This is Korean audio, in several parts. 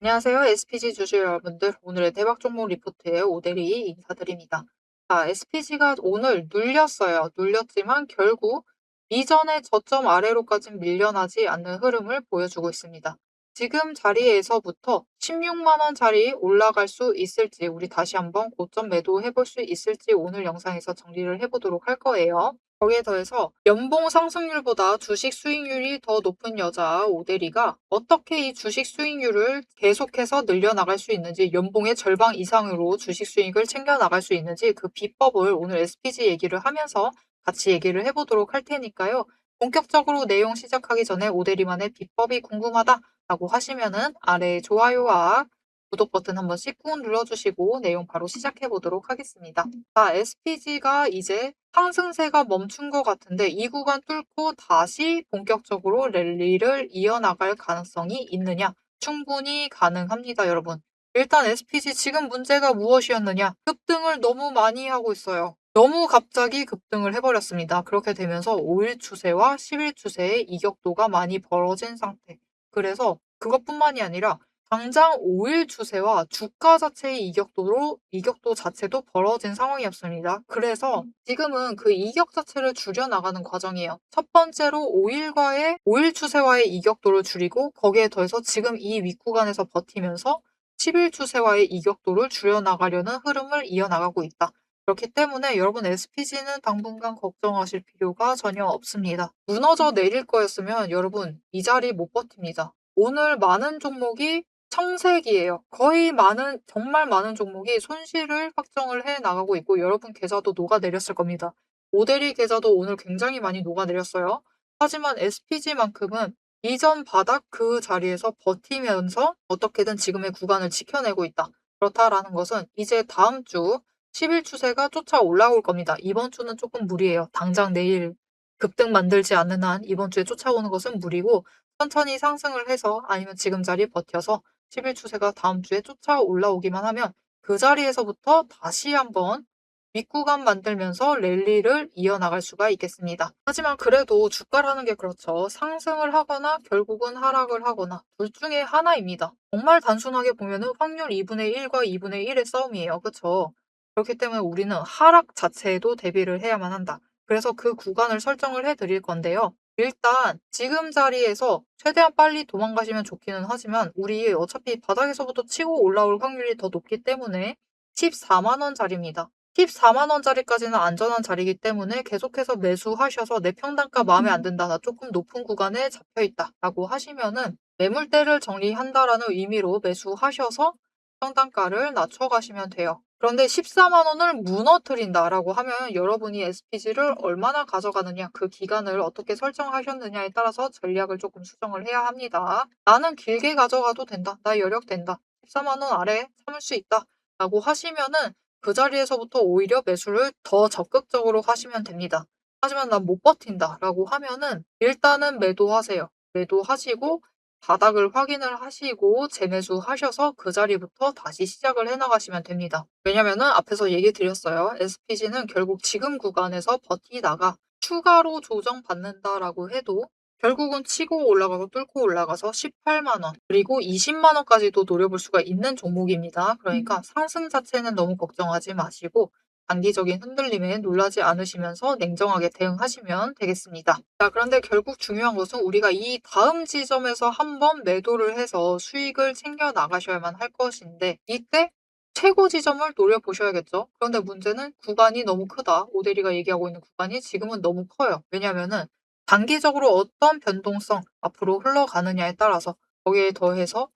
안녕하세요. SPG 주주 여러분들. 오늘의 대박 종목 리포트에 오대리 인사드립니다. 자, SPG가 오늘 눌렸어요. 눌렸지만 결국 이전의 저점 아래로까지 밀려나지 않는 흐름을 보여주고 있습니다. 지금 자리에서부터 16만 원짜리 올라갈 수 있을지, 우리 다시 한번 고점 매도해 볼 수 있을지 오늘 영상에서 정리를 해보도록 할 거예요. 거기에 더해서 연봉 상승률보다 주식 수익률이 더 높은 여자 오대리가 어떻게 이 주식 수익률을 계속해서 늘려나갈 수 있는지, 연봉의 절반 이상으로 주식 수익을 챙겨나갈 수 있는지 그 비법을 오늘 SPG 얘기를 하면서 같이 얘기를 해보도록 할 테니까요. 본격적으로 내용 시작하기 전에 오대리만의 비법이 궁금하다라고 하시면은 아래 좋아요와 구독 버튼 한 번씩 꾹 눌러주시고 내용 바로 시작해 보도록 하겠습니다. 자, SPG가 이제 상승세가 멈춘 것 같은데 이 구간 뚫고 다시 본격적으로 랠리를 이어나갈 가능성이 있느냐? 충분히 가능합니다, 여러분. 일단 SPG 지금 문제가 무엇이었느냐? 급등을 너무 많이 하고 있어요. 너무 갑자기 급등을 해버렸습니다. 그렇게 되면서 5일 추세와 10일 추세의 이격도가 많이 벌어진 상태. 그래서 그것뿐만이 아니라 당장 5일 추세와 주가 자체의 이격도 자체도 벌어진 상황이었습니다. 그래서 지금은 그 이격 자체를 줄여나가는 과정이에요. 첫 번째로 5일 추세와의 이격도를 줄이고 거기에 더해서 지금 이 윗구간에서 버티면서 10일 추세와의 이격도를 줄여나가려는 흐름을 이어나가고 있다. 그렇기 때문에 여러분 SPG는 당분간 걱정하실 필요가 전혀 없습니다. 무너져 내릴 거였으면 여러분 이 자리 못 버팁니다. 오늘 많은 종목이 청색이에요. 거의 정말 많은 종목이 손실을 확정을 해 나가고 있고 여러분 계좌도 녹아내렸을 겁니다. 오데리 계좌도 오늘 굉장히 많이 녹아내렸어요. 하지만 SPG만큼은 이전 바닥 그 자리에서 버티면서 어떻게든 지금의 구간을 지켜내고 있다. 그렇다라는 것은 이제 다음 주 10일 추세가 쫓아 올라올 겁니다. 이번 주는 조금 무리예요. 당장 내일 급등 만들지 않는 한 이번 주에 쫓아오는 것은 무리고 천천히 상승을 해서 아니면 지금 자리 버텨서 10일 추세가 다음 주에 쫓아 올라오기만 하면 그 자리에서부터 다시 한번 윗구간 만들면서 랠리를 이어나갈 수가 있겠습니다. 하지만 그래도 주가라는 게 그렇죠. 상승을 하거나 결국은 하락을 하거나 둘 중에 하나입니다. 정말 단순하게 보면은 확률 2분의 1과 2분의 1의 싸움이에요. 그렇죠? 그렇기 때문에 우리는 하락 자체에도 대비를 해야만 한다. 그래서 그 구간을 설정을 해드릴 건데요. 일단 지금 자리에서 최대한 빨리 도망가시면 좋기는 하지만 우리 어차피 바닥에서부터 치고 올라올 확률이 더 높기 때문에 14만 원짜리입니다. 14만 원짜리까지는 안전한 자리이기 때문에 계속해서 매수하셔서 내 평단가 마음에 안 든다. 나 조금 높은 구간에 잡혀 있다. 라고 하시면은 매물대를 정리한다라는 의미로 매수하셔서 평단가를 낮춰가시면 돼요. 그런데 14만 원을 무너뜨린다라고 하면 여러분이 SPG를 얼마나 가져가느냐, 그 기간을 어떻게 설정하셨느냐에 따라서 전략을 조금 수정을 해야 합니다. 나는 길게 가져가도 된다. 나 여력 된다. 14만 원 아래 참을 수 있다. 라고 하시면은 그 자리에서부터 오히려 매수를 더 적극적으로 하시면 됩니다. 하지만 난 못 버틴다 라고 하면은 일단은 매도하세요. 매도하시고 바닥을 확인을 하시고 재매수하셔서 그 자리부터 다시 시작을 해나가시면 됩니다. 왜냐면은 앞에서 얘기 드렸어요. SPG는 결국 지금 구간에서 버티다가 추가로 조정받는다라고 해도 결국은 치고 올라가고 뚫고 올라가서 18만 원, 그리고 20만 원까지도 노려볼 수가 있는 종목입니다. 그러니까 상승 자체는 너무 걱정하지 마시고 단기적인 흔들림에 놀라지 않으시면서 냉정하게 대응하시면 되겠습니다. 자, 그런데 결국 중요한 것은 우리가 이 다음 지점에서 한번 매도를 해서 수익을 챙겨 나가셔야만 할 것인데 이때 최고 지점을 노려보셔야겠죠. 그런데 문제는 구간이 너무 크다. 오대리가 얘기하고 있는 구간이 지금은 너무 커요. 왜냐면은 단기적으로 어떤 변동성 앞으로 흘러가느냐에 따라서 거기에 더해서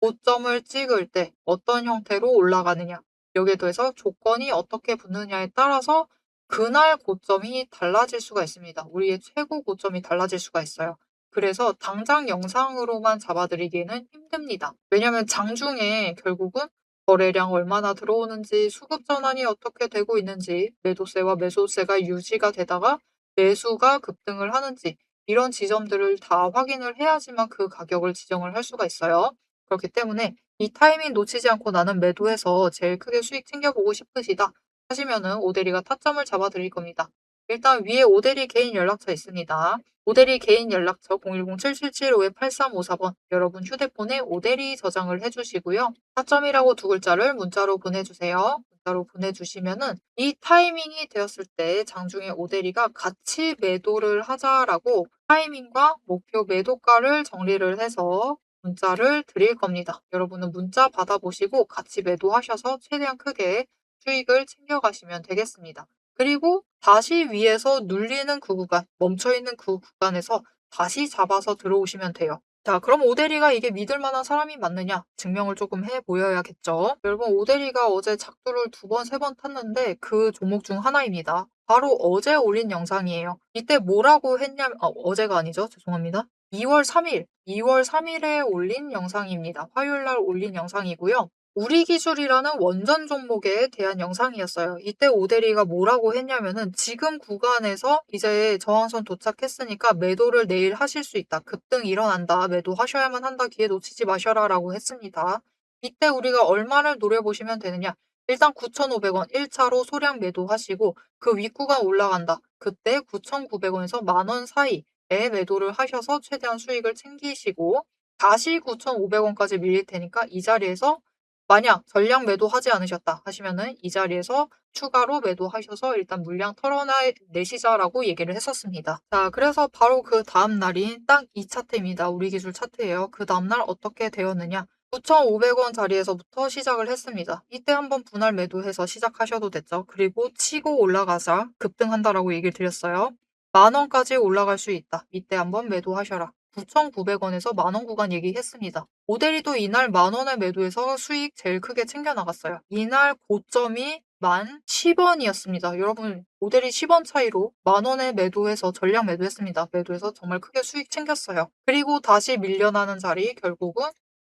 고점을 찍을 때 어떤 형태로 올라가느냐, 여기에 더해서 조건이 어떻게 붙느냐에 따라서 그날 고점이 달라질 수가 있습니다. 우리의 최고 고점이 달라질 수가 있어요. 그래서 당장 영상으로만 잡아드리기에는 힘듭니다. 왜냐하면 장중에 결국은 거래량 얼마나 들어오는지, 수급 전환이 어떻게 되고 있는지, 매도세와 매수세가 유지가 되다가 매수가 급등을 하는지 이런 지점들을 다 확인을 해야지만 그 가격을 지정을 할 수가 있어요. 그렇기 때문에 이 타이밍 놓치지 않고 나는 매도해서 제일 크게 수익 챙겨보고 싶으시다 하시면은 오대리가 타점을 잡아 드릴 겁니다. 일단 위에 오대리 개인 연락처 있습니다. 오대리 개인 연락처 010-7775-8354번 여러분 휴대폰에 오대리 저장을 해주시고요. 4점이라고 두 글자를 문자로 보내주세요. 문자로 보내주시면은 이 타이밍이 되었을 때 장중에 오대리가 같이 매도를 하자라고 타이밍과 목표 매도가를 정리를 해서 문자를 드릴 겁니다. 여러분은 문자 받아보시고 같이 매도하셔서 최대한 크게 수익을 챙겨가시면 되겠습니다. 그리고 다시 위에서 눌리는 그 구간, 멈춰있는 그 구간에서 다시 잡아서 들어오시면 돼요. 자, 그럼 오대리가 이게 믿을 만한 사람이 맞느냐? 증명을 조금 해 보여야겠죠. 여러분, 오대리가 어제 작두를 2번, 3번 탔는데 그 종목 중 하나입니다. 바로 어제 올린 영상이에요. 이때 뭐라고 했냐면, 어제가 아니죠. 죄송합니다. 2월 3일, 2월 3일에 올린 영상입니다. 화요일 날 올린 영상이고요. 우리 기술이라는 원전 종목에 대한 영상이었어요. 이때 오대리가 뭐라고 했냐면은 지금 구간에서 이제 저항선 도착했으니까 매도를 내일 하실 수 있다. 급등 일어난다. 매도하셔야만 한다. 기회 놓치지 마셔라 라고 했습니다. 이때 우리가 얼마를 노려보시면 되느냐. 일단 9,500원 1차로 소량 매도하시고 그 윗구간 올라간다. 그때 9,900원에서 만원 사이에 매도를 하셔서 최대한 수익을 챙기시고 다시 9,500원까지 밀릴 테니까 이 자리에서 만약 전량 매도하지 않으셨다 하시면은 이 자리에서 추가로 매도하셔서 일단 물량 털어내시자라고 얘기를 했었습니다. 자, 그래서 바로 그 다음 날인 딱 이 차트입니다. 우리 기술 차트예요. 그 다음 날 어떻게 되었느냐? 9,500원 자리에서부터 시작을 했습니다. 이때 한번 분할 매도해서 시작하셔도 됐죠. 그리고 치고 올라가자 급등한다라고 얘기를 드렸어요. 만원까지 올라갈 수 있다. 이때 한번 매도하셔라. 9,900원에서 만원 구간 얘기했습니다. 오대리도 이날 만원에 매도해서 수익 제일 크게 챙겨 나갔어요. 이날 고점이 10,010원이었습니다. 여러분, 오대리 10원 차이로 만원에 매도해서 전량 매도했습니다. 매도해서 정말 크게 수익 챙겼어요. 그리고 다시 밀려나는 자리 결국은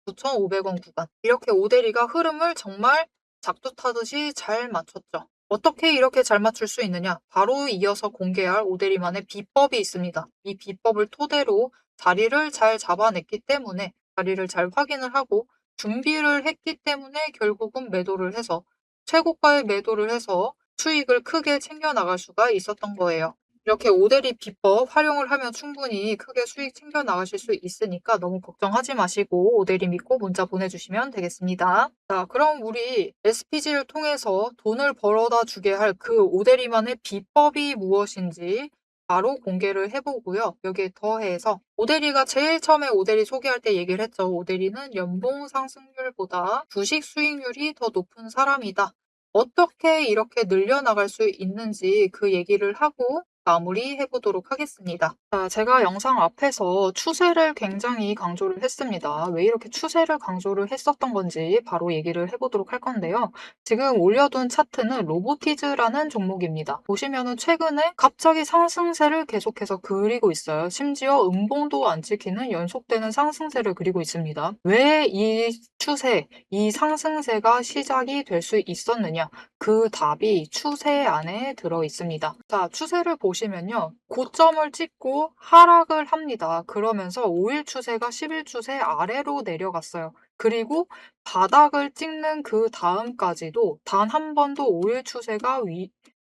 9,500원 구간. 이렇게 오대리가 흐름을 정말 작두 타듯이 잘 맞췄죠. 어떻게 이렇게 잘 맞출 수 있느냐? 바로 이어서 공개할 오대리만의 비법이 있습니다. 이 비법을 토대로 자리를 잘 잡아냈기 때문에 자리를 잘 확인을 하고 준비를 했기 때문에 결국은 매도를 해서 최고가에 매도를 해서 수익을 크게 챙겨 나갈 수가 있었던 거예요. 이렇게 오대리 비법 활용을 하면 충분히 크게 수익 챙겨 나가실 수 있으니까 너무 걱정하지 마시고 오대리 믿고 문자 보내주시면 되겠습니다. 자, 그럼 우리 SPG를 통해서 돈을 벌어다 주게 할 그 오대리만의 비법이 무엇인지 바로 공개를 해보고요. 여기에 더해서 오대리가 제일 처음에 오대리 소개할 때 얘기를 했죠. 오대리는 연봉 상승률보다 주식 수익률이 더 높은 사람이다. 어떻게 이렇게 늘려나갈 수 있는지 그 얘기를 하고 마무리해 보도록 하겠습니다. 자, 제가 영상 앞에서 추세를 굉장히 강조를 했습니다. 왜 이렇게 추세를 강조를 했었던 건지 바로 얘기를 해보도록 할 건데요. 지금 올려둔 차트는 로보티즈라는 종목입니다. 보시면은 최근에 갑자기 상승세를 계속해서 그리고 있어요. 심지어 음봉도 안 찍히는 연속되는 상승세를 그리고 있습니다. 왜 이 추세, 이 상승세가 시작이 될 수 있었느냐? 그 답이 추세 안에 들어 있습니다. 자, 추세를 보시면요. 고점을 찍고 하락을 합니다. 그러면서 5일 추세가 10일 추세 아래로 내려갔어요. 그리고 바닥을 찍는 그 다음까지도 단 한 번도 5일 추세가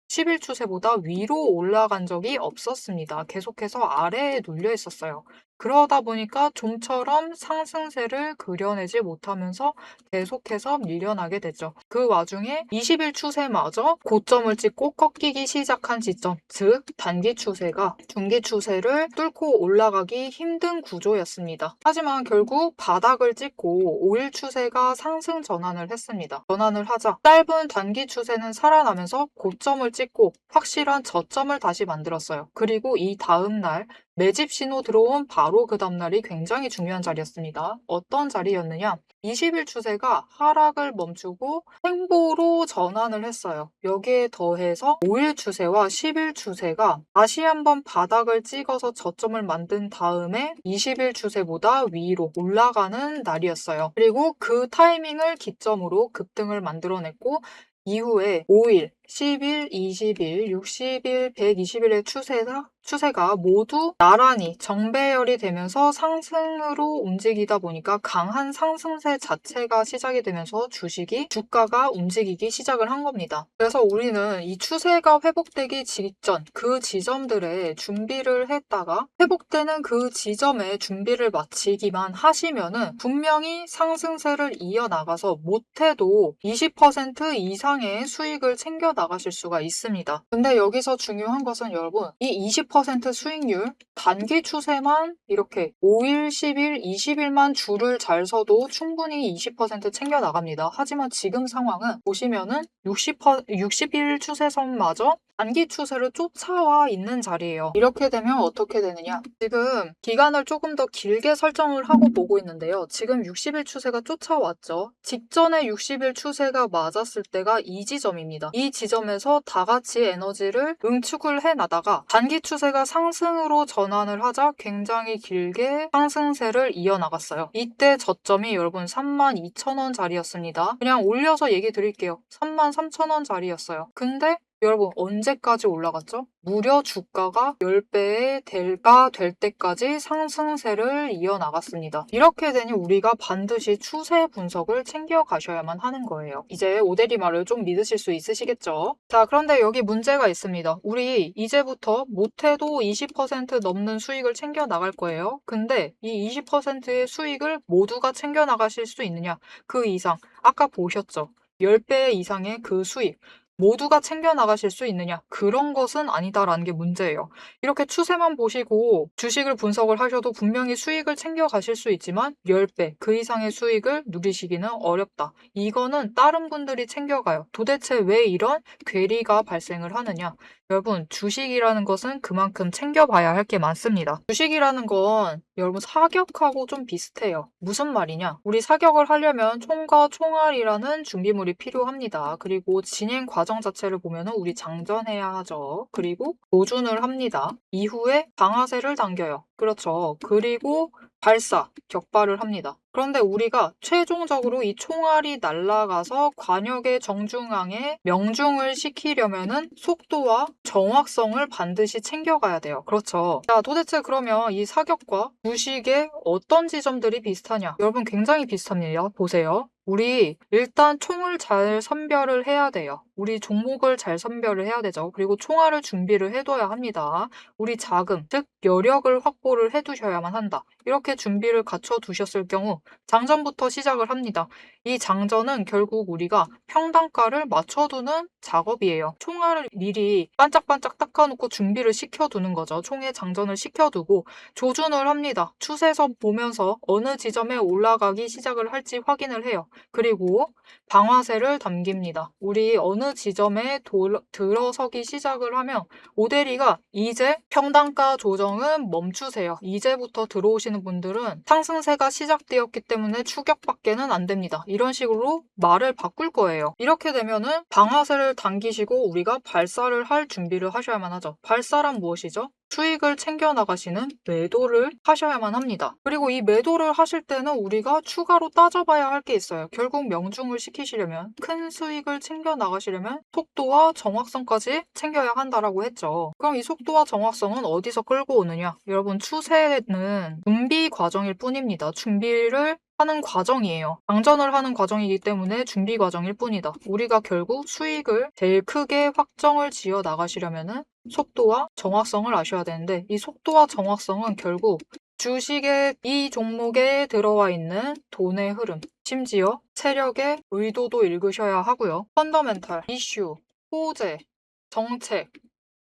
10일 추세보다 위로 올라간 적이 없었습니다. 계속해서 아래에 눌려 있었어요. 그러다 보니까 좀처럼 상승세를 그려내지 못하면서 계속해서 밀려나게 됐죠. 그 와중에 20일 추세마저 고점을 찍고 꺾이기 시작한 지점, 즉 단기 추세가 중기 추세를 뚫고 올라가기 힘든 구조였습니다. 하지만 결국 바닥을 찍고 5일 추세가 상승 전환을 했습니다. 전환을 하자 짧은 단기 추세는 살아나면서 고점을 찍고 확실한 저점을 다시 만들었어요. 그리고 이 다음 날 매집 신호 들어온 바로 그 다음날이 굉장히 중요한 자리였습니다. 어떤 자리였느냐? 20일 추세가 하락을 멈추고 횡보로 전환을 했어요. 여기에 더해서 5일 추세와 10일 추세가 다시 한번 바닥을 찍어서 저점을 만든 다음에 20일 추세보다 위로 올라가는 날이었어요. 그리고 그 타이밍을 기점으로 급등을 만들어냈고 이후에 5일, 10일, 20일, 60일, 120일의 추세가 모두 나란히 정배열이 되면서 상승으로 움직이다 보니까 강한 상승세 자체가 시작이 되면서 주가가 움직이기 시작을 한 겁니다. 그래서 우리는 이 추세가 회복되기 직전 그 지점들에 준비를 했다가 회복되는 그 지점에 준비를 마치기만 하시면은 분명히 상승세를 이어나가서 못해도 20% 이상의 수익을 챙겨 나가실 수가 있습니다. 근데 여기서 중요한 것은 여러분, 이 20% 수익률 단기 추세만 이렇게 5일, 10일, 20일만 줄을 잘 서도 충분히 20% 챙겨 나갑니다. 하지만 지금 상황은 보시면은 60일 추세선마저 단기 추세를 쫓아와 있는 자리예요. 이렇게 되면 어떻게 되느냐? 지금 기간을 조금 더 길게 설정을 하고 보고 있는데요. 지금 60일 추세가 쫓아왔죠. 직전에 60일 추세가 맞았을 때가 이 지점입니다. 이 지점에서 다 같이 에너지를 응축을 해나다가 단기 추세가 상승으로 전환을 하자 굉장히 길게 상승세를 이어나갔어요. 이때 저점이 여러분 32,000원 자리였습니다. 그냥 올려서 얘기 드릴게요. 33,000원 자리였어요. 근데 여러분 언제까지 올라갔죠? 무려 주가가 10배의 대가 될 때까지 상승세를 이어나갔습니다. 이렇게 되니 우리가 반드시 추세 분석을 챙겨 가셔야만 하는 거예요. 이제 오대리 말을 좀 믿으실 수 있으시겠죠? 자, 그런데 여기 문제가 있습니다. 우리 이제부터 못해도 20% 넘는 수익을 챙겨 나갈 거예요. 근데 이 20%의 수익을 모두가 챙겨 나가실 수 있느냐? 그 이상 아까 보셨죠? 10배 이상의 그 수익 모두가 챙겨 나가실 수 있느냐? 그런 것은 아니다라는 게 문제예요. 이렇게 추세만 보시고 주식을 분석을 하셔도 분명히 수익을 챙겨 가실 수 있지만 10배 그 이상의 수익을 누리시기는 어렵다. 이거는 다른 분들이 챙겨가요. 도대체 왜 이런 괴리가 발생을 하느냐? 여러분, 주식이라는 것은 그만큼 챙겨봐야 할 게 많습니다. 주식이라는 건 여러분 사격하고 좀 비슷해요. 무슨 말이냐? 우리 사격을 하려면 총과 총알이라는 준비물이 필요합니다. 그리고 진행 과정 자체를 보면은 우리 장전해야 하죠. 그리고 조준을 합니다. 이후에 방아쇠를 당겨요. 그렇죠. 그리고 발사, 격발을 합니다. 그런데 우리가 최종적으로 이 총알이 날아가서 관역의 정중앙에 명중을 시키려면은 속도와 정확성을 반드시 챙겨가야 돼요. 그렇죠. 자, 도대체 그러면 이 사격과 주식의 어떤 지점들이 비슷하냐? 여러분 굉장히 비슷합니다. 보세요. 우리 일단 총을 잘 선별을 해야 돼요. 우리 종목을 잘 선별을 해야 되죠. 그리고 총알을 준비를 해둬야 합니다. 우리 자금, 즉 여력을 확보를 해두셔야만 한다. 이렇게 준비를 갖춰 두셨을 경우 장전부터 시작을 합니다. 이 장전은 결국 우리가 평단가를 맞춰두는 작업이에요. 총알을 미리 반짝반짝 닦아놓고 준비를 시켜두는 거죠. 총에 장전을 시켜두고 조준을 합니다. 추세선 보면서 어느 지점에 올라가기 시작을 할지 확인을 해요. 그리고 방아쇠를 당깁니다. 우리 어느 지점에 들어서기 시작을 하면 오대리가 이제 평단가 조정은 멈추세요. 이제부터 들어오시는 분들은 상승세가 시작되었기 때문에 추격밖에는 안 됩니다. 이런 식으로 말을 바꿀 거예요. 이렇게 되면은 방아쇠를 당기시고 우리가 발사를 할 준비를 하셔야만 하죠. 발사란 무엇이죠? 수익을 챙겨 나가시는 매도를 하셔야만 합니다. 그리고 이 매도를 하실 때는 우리가 추가로 따져봐야 할 게 있어요. 결국 명중을 시키시려면 큰 수익을 챙겨 나가시려면 속도와 정확성까지 챙겨야 한다라고 했죠. 그럼 이 속도와 정확성은 어디서 끌고 오느냐? 여러분 추세는 준비 과정일 뿐입니다. 준비를 하는 과정이에요. 장전을 하는 과정이기 때문에 준비 과정일 뿐이다. 우리가 결국 수익을 제일 크게 확정을 지어 나가시려면은 속도와 정확성을 아셔야 되는데 이 속도와 정확성은 결국 주식의 이 종목에 들어와 있는 돈의 흐름, 심지어 세력의 의도도 읽으셔야 하고요. 펀더멘탈, 이슈, 호재, 정책,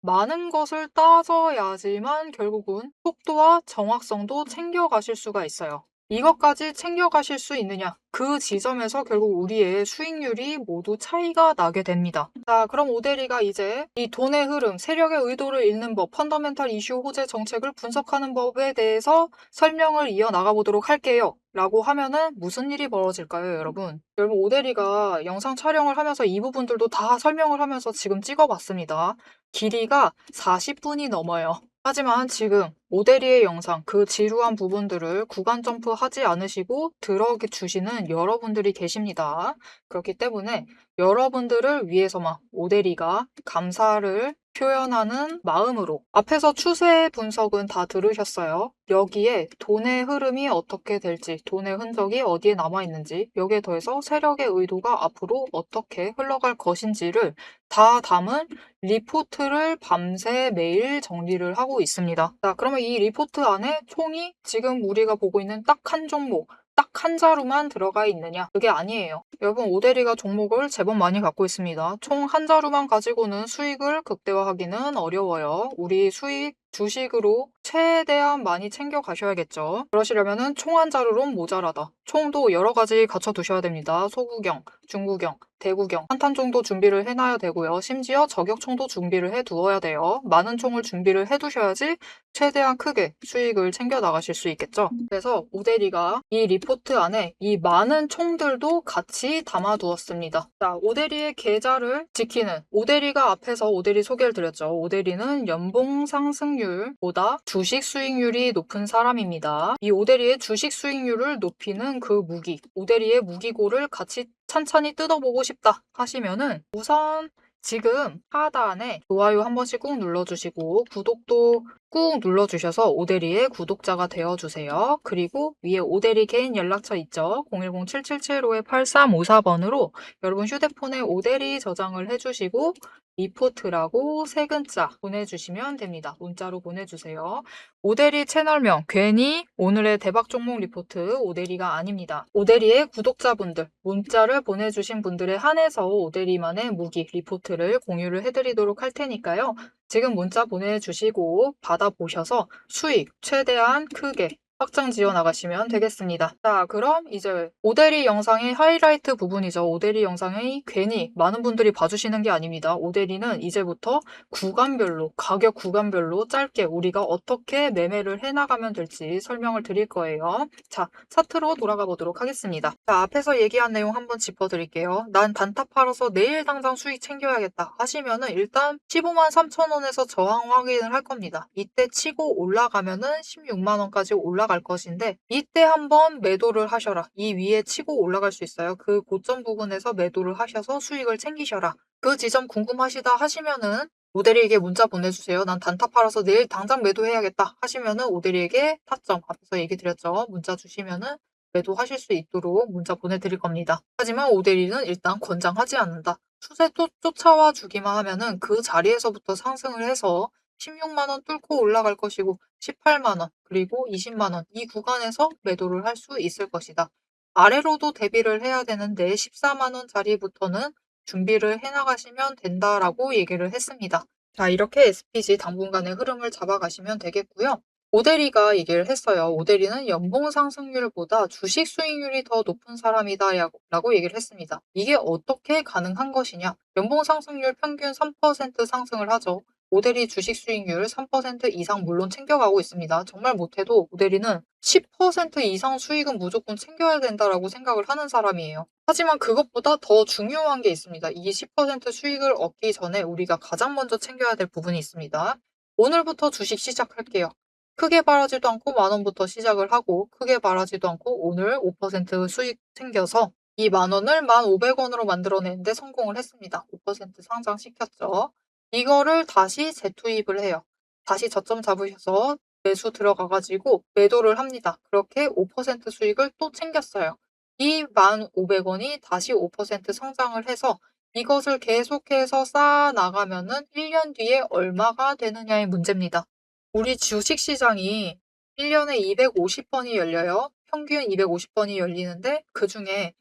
많은 것을 따져야지만 결국은 속도와 정확성도 챙겨가실 수가 있어요. 이것까지 챙겨가실 수 있느냐? 그 지점에서 결국 우리의 수익률이 모두 차이가 나게 됩니다. 자, 그럼 오대리가 이제 이 돈의 흐름, 세력의 의도를 읽는 법, 펀더멘탈 이슈 호재 정책을 분석하는 법에 대해서 설명을 이어나가 보도록 할게요. 라고 하면은 무슨 일이 벌어질까요, 여러분? 여러분, 오대리가 영상 촬영을 하면서 이 부분들도 다 설명을 하면서 지금 찍어봤습니다. 길이가 40분이 넘어요. 하지만 지금 오대리의 영상 그 지루한 부분들을 구간 점프하지 않으시고 들어주시는 여러분들이 계십니다. 그렇기 때문에 여러분들을 위해서만 오대리가 감사를 표현하는 마음으로 앞에서 추세 분석은 다 들으셨어요. 여기에 돈의 흐름이 어떻게 될지, 돈의 흔적이 어디에 남아있는지, 여기에 더해서 세력의 의도가 앞으로 어떻게 흘러갈 것인지를 다 담은 리포트를 밤새 매일 정리를 하고 있습니다. 자, 그러면 이 리포트 안에 총이 지금 우리가 보고 있는 딱 한 종목, 딱 한 자루만 들어가 있느냐? 그게 아니에요. 여러분, 오대리가 종목을 제법 많이 갖고 있습니다. 총 한 자루만 가지고는 수익을 극대화하기는 어려워요. 우리 수익 주식으로 최대한 많이 챙겨 가셔야겠죠. 그러시려면은 총 한 자루론 모자라다. 총도 여러 가지 갖춰 두셔야 됩니다. 소구경, 중구경, 대구경, 한탄 정도 준비를 해놔야 되고요. 심지어 저격총도 준비를 해 두어야 돼요. 많은 총을 준비를 해 두셔야지 최대한 크게 수익을 챙겨 나가실 수 있겠죠. 그래서 오대리가 이 리포트 안에 이 많은 총들도 같이 담아 두었습니다. 자, 오대리의 계좌를 지키는 오대리가 앞에서 오대리 소개를 드렸죠. 오대리는 연봉 상승률보다 주식 수익률이 높은 사람입니다. 이 오대리의 주식 수익률을 높이는 그 무기, 오대리의 무기고를 같이 찬찬히 뜯어보고 싶다 하시면은 우선 지금 하단에 좋아요 한 번씩 꾹 눌러주시고 구독도 꾹 눌러주셔서 오대리의 구독자가 되어주세요. 그리고 위에 오대리 개인 연락처 있죠? 010-7775-8354번으로 여러분 휴대폰에 오대리 저장을 해주시고 리포트라고 세 글자 보내주시면 됩니다. 문자로 보내주세요. 오대리 채널명 괜히 오늘의 대박 종목 리포트 오대리가 아닙니다. 오대리의 구독자분들 문자를 보내주신 분들에 한해서 오대리만의 무기 리포트를 공유를 해드리도록 할 테니까요. 지금 문자 보내주시고 받아보셔서 수익 최대한 크게 확장 지어 나가시면 되겠습니다. 자, 그럼 이제 오대리 영상의 하이라이트 부분이죠. 오대리 영상이 괜히 많은 분들이 봐주시는 게 아닙니다. 오대리는 이제부터 구간별로, 가격 구간별로 짧게 우리가 어떻게 매매를 해나가면 될지 설명을 드릴 거예요. 자, 차트로 돌아가 보도록 하겠습니다. 자, 앞에서 얘기한 내용 한번 짚어드릴게요. 난 단타 팔아서 내일 당장 수익 챙겨야겠다 하시면은 일단 15만 3천 원에서 저항 확인을 할 겁니다. 이때 치고 올라가면은 16만 원까지 올라갈 것인데 이때 한번 매도를 하셔라. 이 위에 치고 올라갈 수 있어요. 그 고점 부분에서 매도를 하셔서 수익을 챙기셔라. 그 지점 궁금하시다 하시면은 오대리에게 문자 보내주세요. 난 단타 팔아서 내일 당장 매도해야겠다 하시면은 오대리에게 타점 앞에서 얘기 드렸죠. 문자 주시면은 매도하실 수 있도록 문자 보내드릴 겁니다. 하지만 오대리는 일단 권장하지 않는다. 추세 또 쫓아와 주기만 하면은 그 자리에서부터 상승을 해서 16만 원 뚫고 올라갈 것이고 18만 원 그리고 20만 원 이 구간에서 매도를 할 수 있을 것이다. 아래로도 대비를 해야 되는데 14만 원짜리부터는 준비를 해나가시면 된다라고 얘기를 했습니다. 자, 이렇게 SPG 당분간의 흐름을 잡아가시면 되겠고요. 오대리가 얘기를 했어요. 오대리는 연봉 상승률보다 주식 수익률이 더 높은 사람이다 라고 얘기를 했습니다. 이게 어떻게 가능한 것이냐? 연봉 상승률 평균 3% 상승을 하죠. 오대리 주식 수익률 3% 이상 물론 챙겨가고 있습니다. 정말 못해도 오대리는 10% 이상 수익은 무조건 챙겨야 된다라고 생각을 하는 사람이에요. 하지만 그것보다 더 중요한 게 있습니다. 이 10% 수익을 얻기 전에 우리가 가장 먼저 챙겨야 될 부분이 있습니다. 오늘부터 주식 시작할게요. 크게 바라지도 않고 만 원부터 시작을 하고 크게 바라지도 않고 오늘 5% 수익 챙겨서 이 만 원을 1,500원으로 만들어내는데 성공을 했습니다. 5% 상장시켰죠. 이거를 다시 재투입을 해요. 다시 저점 잡으셔서 매수 들어가가지고 매도를 합니다. 그렇게 5% 수익을 또 챙겼어요. 이 1,500원이 다시 5% 성장을 해서 이것을 계속해서 쌓아 나가면은 1년 뒤에 얼마가 되느냐의 문제입니다. 우리 주식시장이 1년에 250번이 열려요. 평균 250번이 열리는데 그중에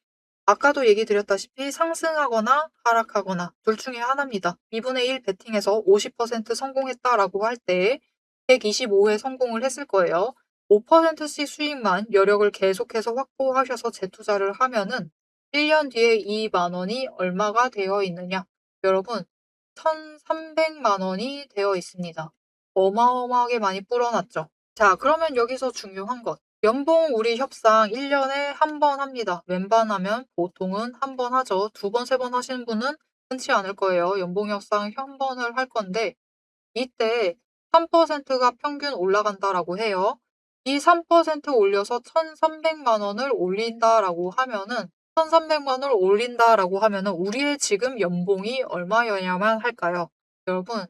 아까도 얘기 드렸다시피 상승하거나 하락하거나 둘 중에 하나입니다. 2분의 1 베팅해서 50% 성공했다라고 할 때 125회 성공을 했을 거예요. 5%씩 수익만 여력을 계속해서 확보하셔서 재투자를 하면은 1년 뒤에 이 만 원이 얼마가 되어 있느냐? 여러분, 1,300만 원이 되어 있습니다. 어마어마하게 많이 불어났죠. 자, 그러면 여기서 중요한 것. 연봉 우리 협상 1년에 한 번 합니다. 웬만하면 보통은 한 번 하죠. 2번, 3번 하시는 분은 흔치 않을 거예요. 연봉 협상 한 번을 할 건데 이때 3%가 평균 올라간다라고 해요. 이 3% 올려서 1,300만 원을 올린다라고 하면은 1,300만 원을 올린다라고 하면은 우리의 지금 연봉이 얼마여야만 할까요? 여러분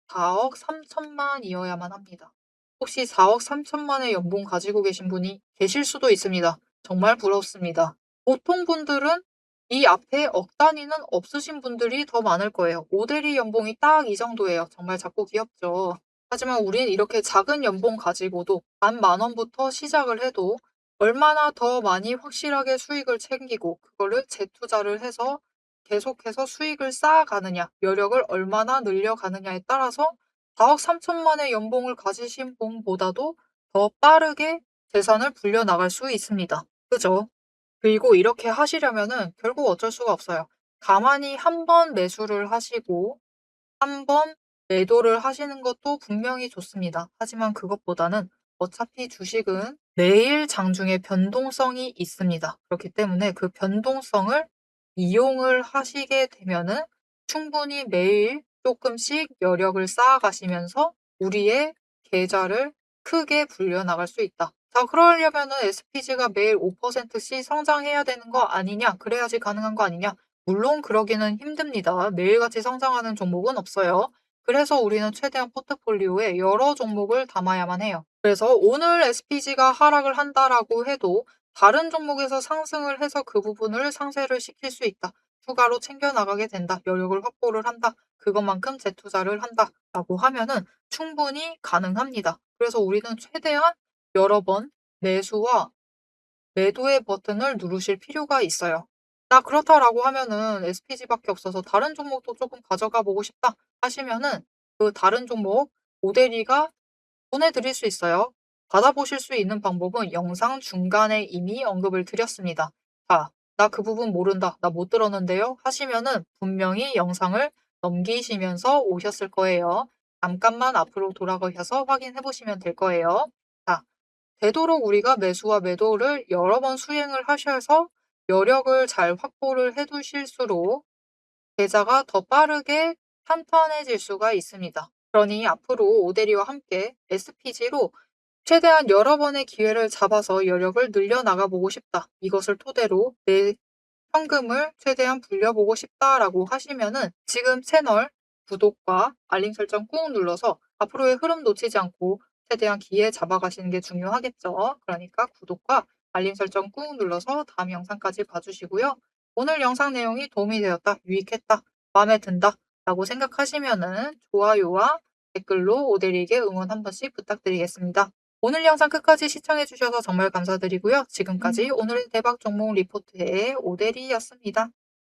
4억 3천만이어야만 합니다. 혹시 4억 3천만의 연봉 가지고 계신 분이 계실 수도 있습니다. 정말 부럽습니다. 보통 분들은 이 앞에 억 단위는 없으신 분들이 더 많을 거예요. 오대리 연봉이 딱 이 정도예요. 정말 작고 귀엽죠. 하지만 우린 이렇게 작은 연봉 가지고도 만 원부터 시작을 해도 얼마나 더 많이 확실하게 수익을 챙기고 그거를 재투자를 해서 계속해서 수익을 쌓아가느냐, 여력을 얼마나 늘려가느냐에 따라서 4억 3천만의 연봉을 가지신 분보다도 더 빠르게 재산을 불려나갈 수 있습니다. 그죠? 그리고 이렇게 하시려면은 결국 어쩔 수가 없어요. 가만히 한 번 매수를 하시고 한 번 매도를 하시는 것도 분명히 좋습니다. 하지만 그것보다는 어차피 주식은 매일 장중에 변동성이 있습니다. 그렇기 때문에 그 변동성을 이용을 하시게 되면은 충분히 매일 조금씩 여력을 쌓아가시면서 우리의 계좌를 크게 불려나갈 수 있다. 자, 그러려면은 SPG가 매일 5%씩 성장해야 되는 거 아니냐? 그래야지 가능한 거 아니냐? 물론 그러기는 힘듭니다. 매일같이 성장하는 종목은 없어요. 그래서 우리는 최대한 포트폴리오에 여러 종목을 담아야만 해요. 그래서 오늘 SPG가 하락을 한다라고 해도 다른 종목에서 상승을 해서 그 부분을 상쇄를 시킬 수 있다. 추가로 챙겨나가게 된다. 여력을 확보를 한다. 그것만큼 재투자를 한다라고 하면은 충분히 가능합니다. 그래서 우리는 최대한 여러 번 매수와 매도의 버튼을 누르실 필요가 있어요. 나 그렇다라고 하면은 SPG밖에 없어서 다른 종목도 조금 가져가 보고 싶다 하시면은 그 다른 종목 모델이가 보내드릴 수 있어요. 받아보실 수 있는 방법은 영상 중간에 이미 언급을 드렸습니다. 자, 나 그 부분 모른다. 나 못 들었는데요. 하시면은 분명히 영상을 넘기시면서 오셨을 거예요. 잠깐만 앞으로 돌아가셔서 확인해 보시면 될 거예요. 자, 되도록 우리가 매수와 매도를 여러 번 수행을 하셔서 여력을 잘 확보를 해 두실수록 계좌가 더 빠르게 탄탄해질 수가 있습니다. 그러니 앞으로 오대리와 함께 SPG로 최대한 여러 번의 기회를 잡아서 여력을 늘려나가 보고 싶다. 이것을 토대로 내 현금을 최대한 불려보고 싶다라고 하시면은 지금 채널 구독과 알림 설정 꾹 눌러서 앞으로의 흐름 놓치지 않고 최대한 기회 잡아가시는 게 중요하겠죠. 그러니까 구독과 알림 설정 꾹 눌러서 다음 영상까지 봐주시고요. 오늘 영상 내용이 도움이 되었다, 유익했다, 마음에 든다 라고 생각하시면은 좋아요와 댓글로 오대리에게 응원 한 번씩 부탁드리겠습니다. 오늘 영상 끝까지 시청해주셔서 정말 감사드리고요. 지금까지 오늘의 대박 종목 리포트의 오대리였습니다.